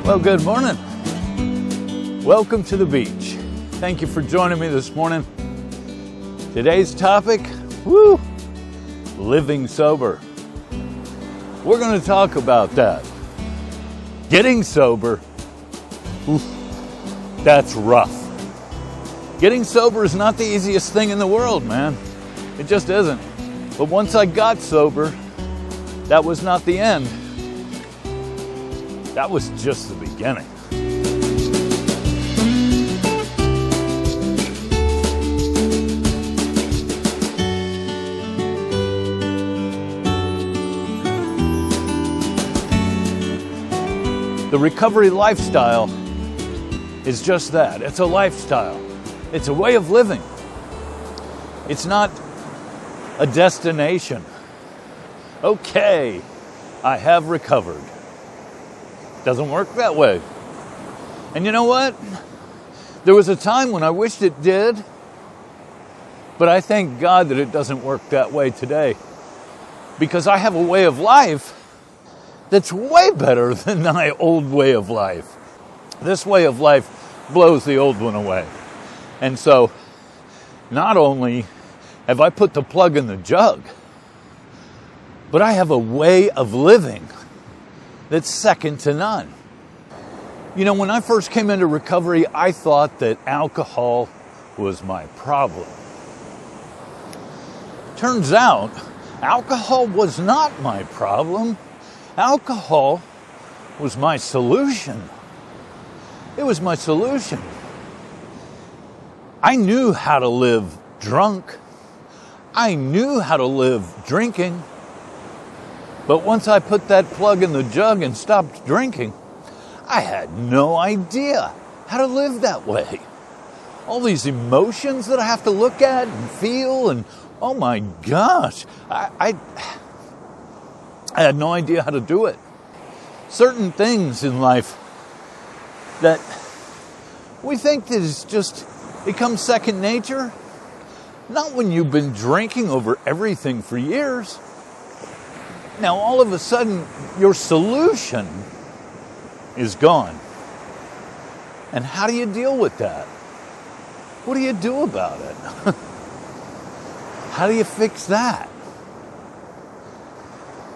Well, good morning. Welcome to the beach. Thank you for joining me this morning. Today's topic, living sober. We're going to talk about that. Getting sober, that's rough. Getting sober is not the easiest thing in the world, man. It just isn't. But once I got sober, that was not the end. That was just the beginning. The recovery lifestyle is just that. It's a lifestyle. It's a way of living. It's not a destination. Okay, I have recovered. Doesn't work that way. And you know what? There was a time when I wished it did, but I thank God that it doesn't work that way today, because I have a way of life that's way better than my old way of life. This way of life blows the old one away. And so, not only have I put the plug in the jug, but I have a way of living that's second to none. You know, when I first came into recovery, I thought that alcohol was my problem. Turns out, alcohol was not my problem. Alcohol was my solution. It was my solution. I knew how to live drunk. I knew how to live drinking. But once I put that plug in the jug and stopped drinking, I had no idea how to live that way. All these emotions that I have to look at and feel, and oh my gosh, I had no idea how to do it. Certain things in life that we think that is just become second nature, not when you've been drinking over everything for years. Now, all of a sudden, your solution is gone. And how do you deal with that? What do you do about it? How do you fix that?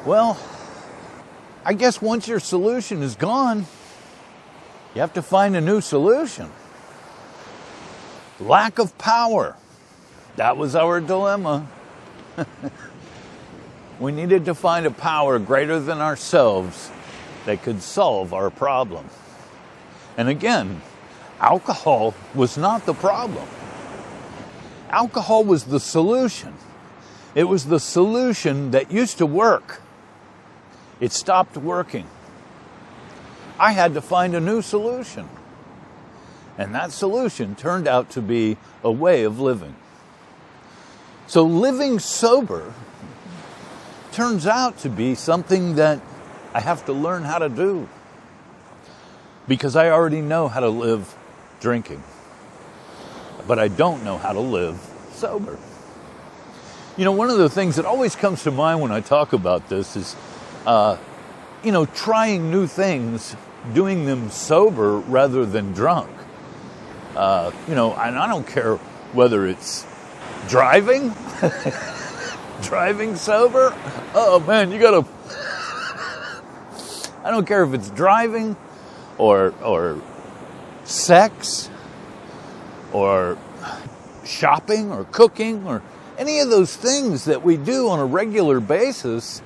Well, I guess once your solution is gone, you have to find a new solution. Lack of power. That was our dilemma. We needed to find a power greater than ourselves that could solve our problem. And again, alcohol was not the problem. Alcohol was the solution. It was the solution that used to work. It stopped working. I had to find a new solution. And that solution turned out to be a way of living. So living sober turns out to be something that I have to learn how to do, because I already know how to live drinking, but I don't know how to live sober. You know, one of the things that always comes to mind when I talk about this is, trying new things, doing them sober rather than drunk. And I don't care whether it's driving, driving sober. Oh man, I don't care if it's driving or sex or shopping or cooking or any of those things that we do on a regular basis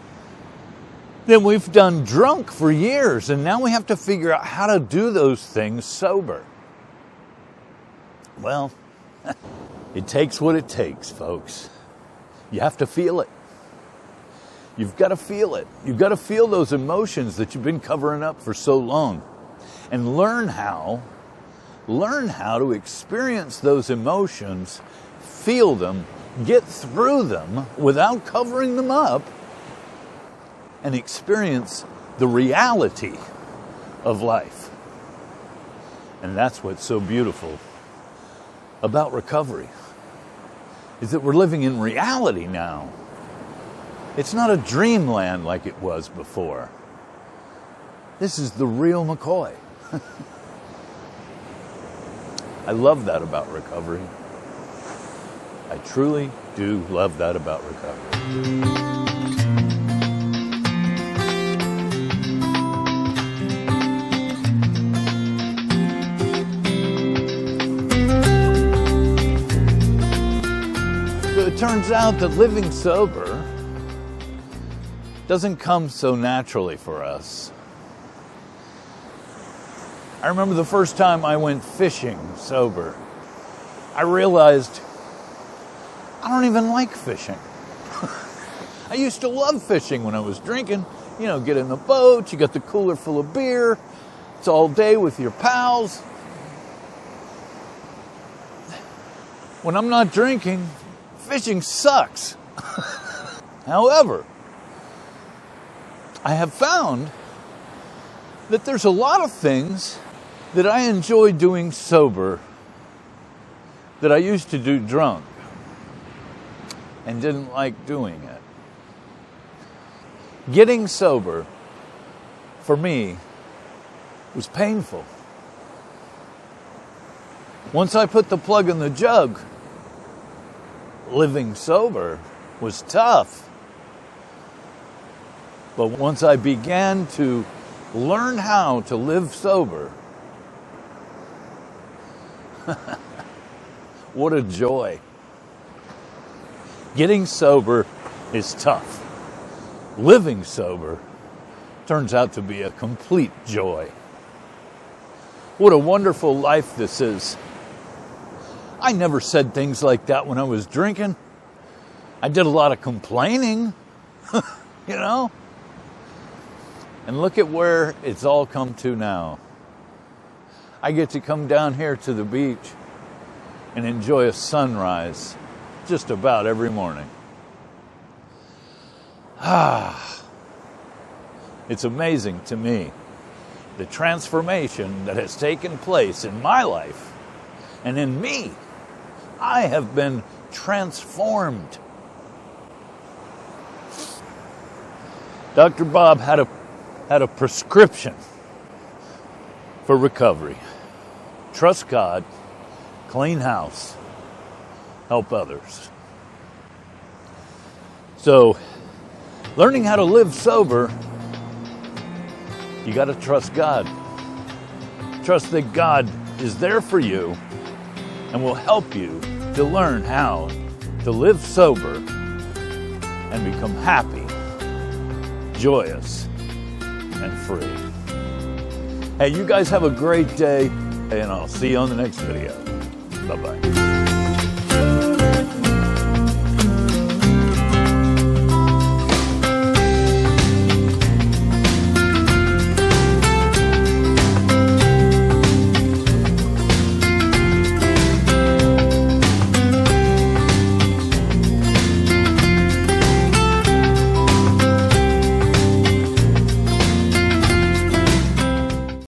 that we've done drunk for years, and now we have to figure out how to do those things sober. Well, it takes what it takes, folks. You have to feel it. You've got to feel it. You've got to feel those emotions that you've been covering up for so long, and learn how to experience those emotions, feel them, get through them without covering them up, and experience the reality of life. And that's what's so beautiful about recovery, is that we're living in reality now. It's not a dreamland like it was before. This is the real McCoy. I love that about recovery. I truly do love that about recovery. It turns out that living sober doesn't come so naturally for us. I remember the first time I went fishing sober, I realized I don't even like fishing. I used to love fishing when I was drinking. You know, get in the boat, you got the cooler full of beer, it's all day with your pals. When I'm not drinking, fishing sucks. However, I have found that there's a lot of things that I enjoy doing sober that I used to do drunk and didn't like doing it. Getting sober, for me, was painful. Once I put the plug in the jug, living sober was tough. But once I began to learn how to live sober, what a joy. Getting sober is tough. Living sober turns out to be a complete joy. What a wonderful life this is. I never said things like that when I was drinking. I did a lot of complaining, you know? And look at where it's all come to now. I get to come down here to the beach and enjoy a sunrise just about every morning. It's amazing to me the transformation that has taken place in my life and in me. I have been transformed. Dr. Bob had a prescription for recovery. Trust God, clean house, help others. So, learning how to live sober, you got to trust God. Trust that God is there for you and will help you to learn how to live sober and become happy, joyous, and free. Hey, you guys have a great day, and I'll see you on the next video. Bye-bye.